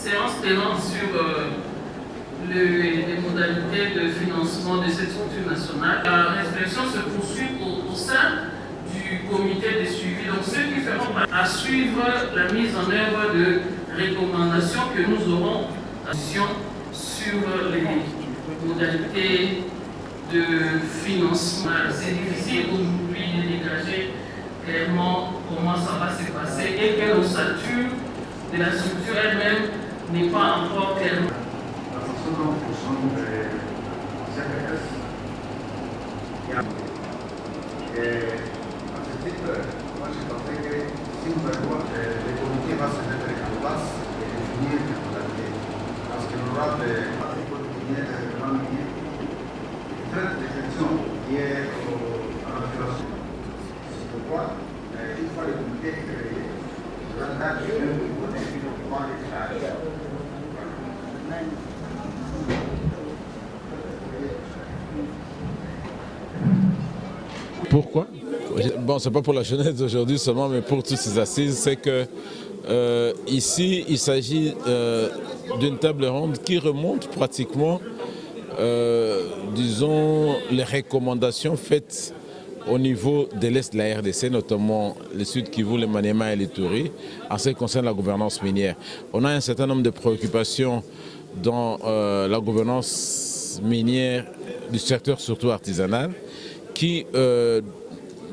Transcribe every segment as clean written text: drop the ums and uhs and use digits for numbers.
séance tenant sur les modalités de financement de cette structure nationale. La réflexion se poursuit au sein du comité de suivi. Donc ceux qui feront à suivre la mise en œuvre de recommandations que nous aurons sur les modalités de financement. C'est difficile aujourd'hui de dégager clairement comment ça va se passer et que l'ossature de la structure elle-même n'est pas encore clairement. La façon dont fonctionne CPS, à ce titre, moi je pensais que si nous avons le comité va se mettre en place et définir les modalités, parce que l'honorable traite des questions liées à la violation. C'est pourquoi, une fois le comité créé, la date du pouvoir déclarer. Pourquoi? Bon, c'est pas pour la jeunesse d'aujourd'hui seulement, mais pour toutes ces assises, c'est que ici, il s'agit d'une table ronde qui remonte pratiquement, disons, les recommandations faites au niveau de l'Est de la RDC, notamment le Sud Kivu, le Maniema et le Ituri, en ce qui concerne la gouvernance minière. On a un certain nombre de préoccupations dans la gouvernance minière du secteur, surtout artisanal, qui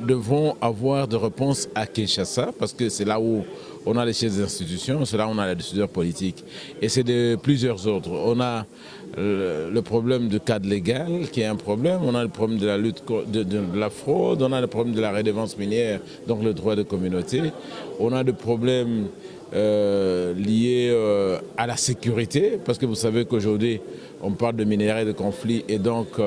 devront avoir de réponses à Kinshasa, parce que c'est là où on a les chefs des institutions, c'est là où on a les décideurs politiques. Et c'est de plusieurs ordres. On a le problème du cadre légal, qui est un problème. On a le problème de la lutte de la fraude, on a le problème de la redevance minière, donc le droit de communauté. On a des problèmes liés à la sécurité, parce que vous savez qu'aujourd'hui, on parle de minerais de conflit, et donc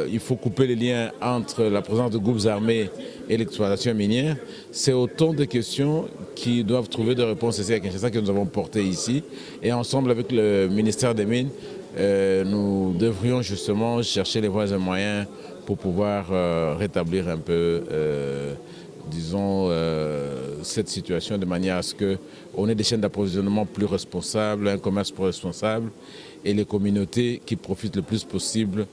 il faut couper les liens entre la présence de groupes armés et l'exploitation minière. C'est autant de questions qui doivent trouver des réponses ici à Kinshasa que nous avons portées ici. Et ensemble avec le ministère des Mines, nous devrions justement chercher les voies et moyens pour pouvoir rétablir un peu, disons, cette situation de manière à ce qu'on ait des chaînes d'approvisionnement plus responsables, un commerce plus responsable et les communautés qui profitent le plus possible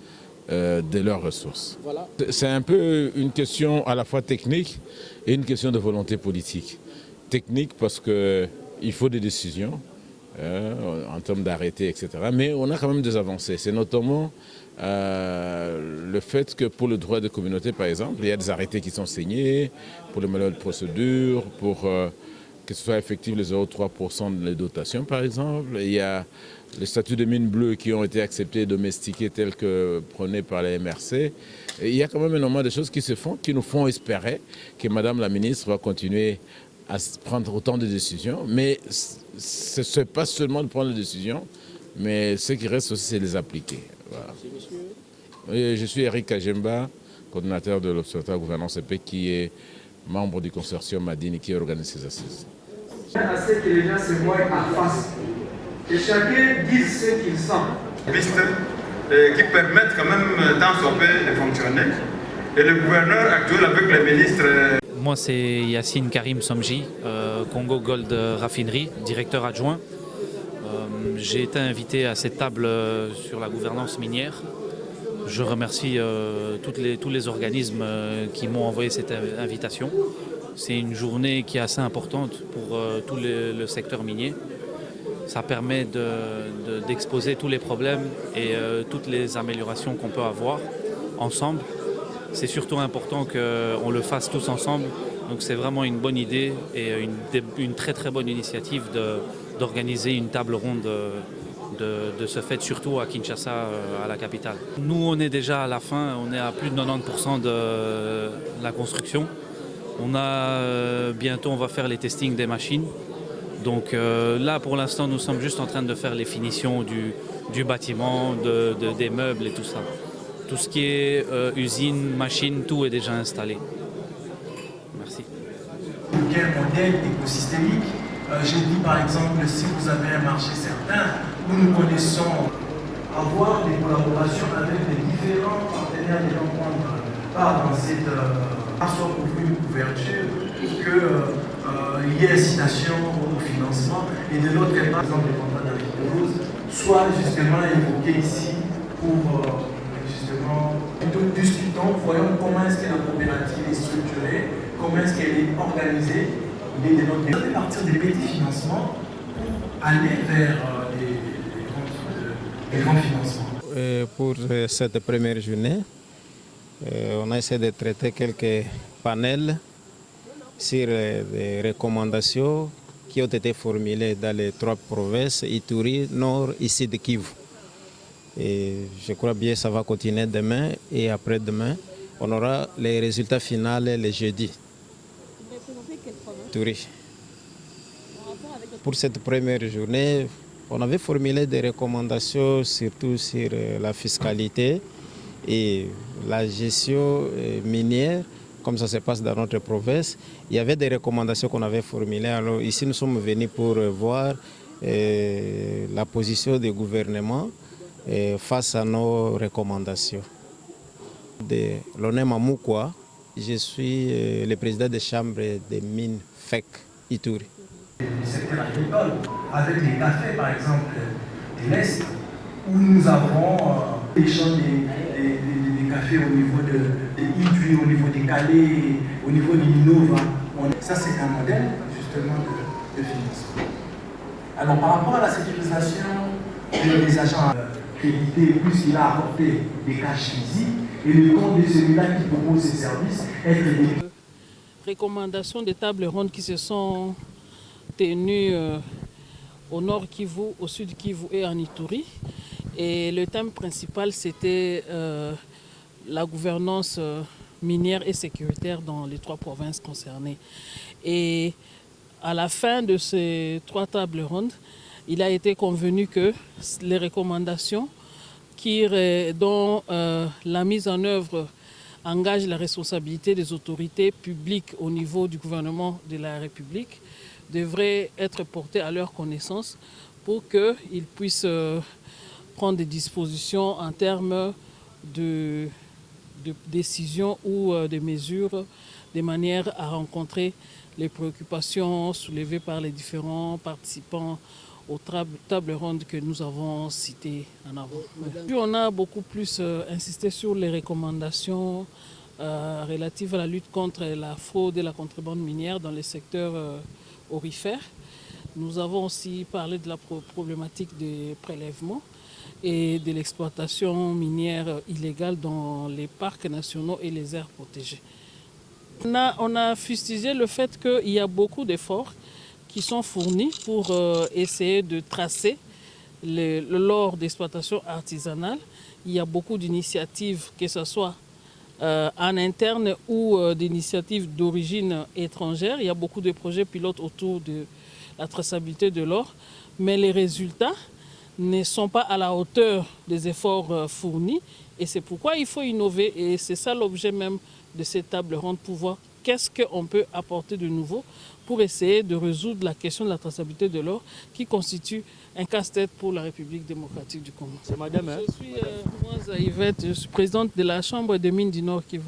de leurs ressources. Voilà. C'est un peu une question à la fois technique et une question de volonté politique. Technique parce qu'il faut des décisions en termes d'arrêtés, etc. Mais on a quand même des avancées. C'est notamment le fait que pour le droit de communauté, par exemple, il y a des arrêtés qui sont signés pour le manuel de procédure, pour que ce soit effectif les 0,3% de dotation, par exemple. Il y a les statuts de mines bleues qui ont été acceptés et domestiqués tels que prônés par la MRC. Et il y a quand même énormément de choses qui se font, qui nous font espérer que Madame la ministre va continuer à prendre autant de décisions. Mais ce n'est pas seulement de prendre des décisions, mais ce qui reste aussi, c'est les appliquer. Voilà. Et je suis Eric Kajemba, coordinateur de l'Observatoire Gouvernance et Paix, qui est membre du consortium Madini qui organise ces assises. À ce que les gens se voient en face. Et chacun dise ce qu'il sent. Pistes qui permettent quand même tant soit peu de fonctionner. Et le gouverneur actuel avec le ministre. Moi c'est Yacine Karim Somji, Congo Gold Raffinerie, directeur adjoint. J'ai été invité à cette table sur la gouvernance minière. Je remercie tous les organismes qui m'ont envoyé cette invitation. C'est une journée qui est assez importante pour tout le secteur minier. Ça permet d'exposer tous les problèmes et toutes les améliorations qu'on peut avoir ensemble. C'est surtout important qu'on le fasse tous ensemble. Donc c'est vraiment une bonne idée et une très très bonne initiative d'organiser une table ronde de ce fait, surtout à Kinshasa, à la capitale. Nous, on est déjà à la fin, on est à plus de 90% de la construction. Bientôt, on va faire les testings des machines. Donc là, pour l'instant, nous sommes juste en train de faire les finitions du bâtiment, des meubles et tout ça. Tout ce qui est usine, machine, tout est déjà installé. Merci. Quel modèle écosystémique? J'ai dit par exemple, si vous avez un marché certain, nous connaissons avoir des collaborations avec les différents partenaires qui vont prendre part dans cette assaut pour une couverture, pour que il y ait incitation au financement, et de l'autre part, par exemple, les contrats d'agriculture, soit justement évoqués ici pour justement, plutôt discutons, voyons comment est-ce que la coopérative est structurée, comment est-ce qu'elle est organisée, l'idée de notre pays, à partir des petits financements pour aller vers les grands financements. Pour cette première journée, on a essayé de traiter quelques panels sur les recommandations qui ont été formulées dans les 3 provinces, Ituri, Nord et Sud Kivu. Et je crois bien que ça va continuer demain et après-demain. On aura les résultats finaux le jeudi. Ituri. Pour cette première journée, on avait formulé des recommandations surtout sur la fiscalité et la gestion minière, comme ça se passe dans notre province. Il y avait des recommandations qu'on avait formulées. Alors ici, nous sommes venus pour voir la position du gouvernement face à nos recommandations. De Lonem Amoukwa, je suis le président de chambre des mines FEC Ituri. Du secteur agricole, avec les cafés par exemple de l'Est, où nous avons des champs des cafés au niveau de Ituri, au niveau des Calais, au niveau de Minova. Ça c'est un modèle justement de financement. Alors par rapport à la sécurisation des agents crédités, puisqu'il a apporté des cash physiques, et le compte de celui-là qui propose ces services est crédité. Recommandations des tables rondes qui se sont tenues au nord Kivu, au sud Kivu et en Ituri. Et le thème principal, c'était la gouvernance minière et sécuritaire dans les 3 provinces concernées. Et à la fin de ces 3 tables rondes, il a été convenu que les recommandations dont la mise en œuvre engage la responsabilité des autorités publiques au niveau du gouvernement de la République devraient être portées à leur connaissance pour qu'ils puissent prendre des dispositions en termes de décisions ou de mesures de manière à rencontrer les préoccupations soulevées par les différents participants aux tables rondes que nous avons citées en avant. Puis on a beaucoup plus insisté sur les recommandations relatives à la lutte contre la fraude et la contrebande minière dans les secteurs aurifères. Nous avons aussi parlé de la problématique des prélèvements et de l'exploitation minière illégale dans les parcs nationaux et les aires protégées. On a fustigé le fait qu'il y a beaucoup d'efforts qui sont fournis pour essayer de tracer l'or d'exploitation artisanale. Il y a beaucoup d'initiatives, que ce soit en interne ou d'initiatives d'origine étrangère. Il y a beaucoup de projets pilotes autour de la traçabilité de l'or, mais les résultats ne sont pas à la hauteur des efforts fournis. Et c'est pourquoi il faut innover. Et c'est ça l'objet même de cette table ronde, pour voir qu'est-ce qu'on peut apporter de nouveau pour essayer de résoudre la question de la traçabilité de l'or qui constitue un casse-tête pour la République démocratique du Congo. C'est madame, hein? Je suis moi, Yvette, je suis présidente de la Chambre des mines du Nord Kivu.